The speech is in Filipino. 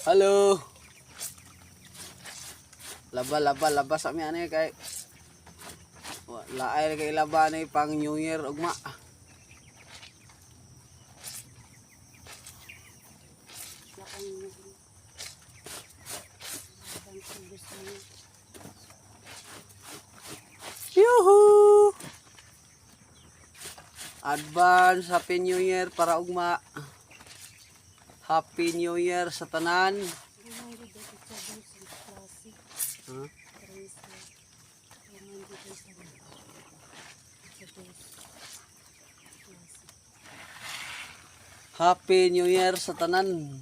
Halo. Laba sa mi ani kay laay kay laban ni pang New Year ugma. Yuhu! Advance Happy New Year para ugma. Happy New Year sa tanan. Huh? Happy New Year sa tanan.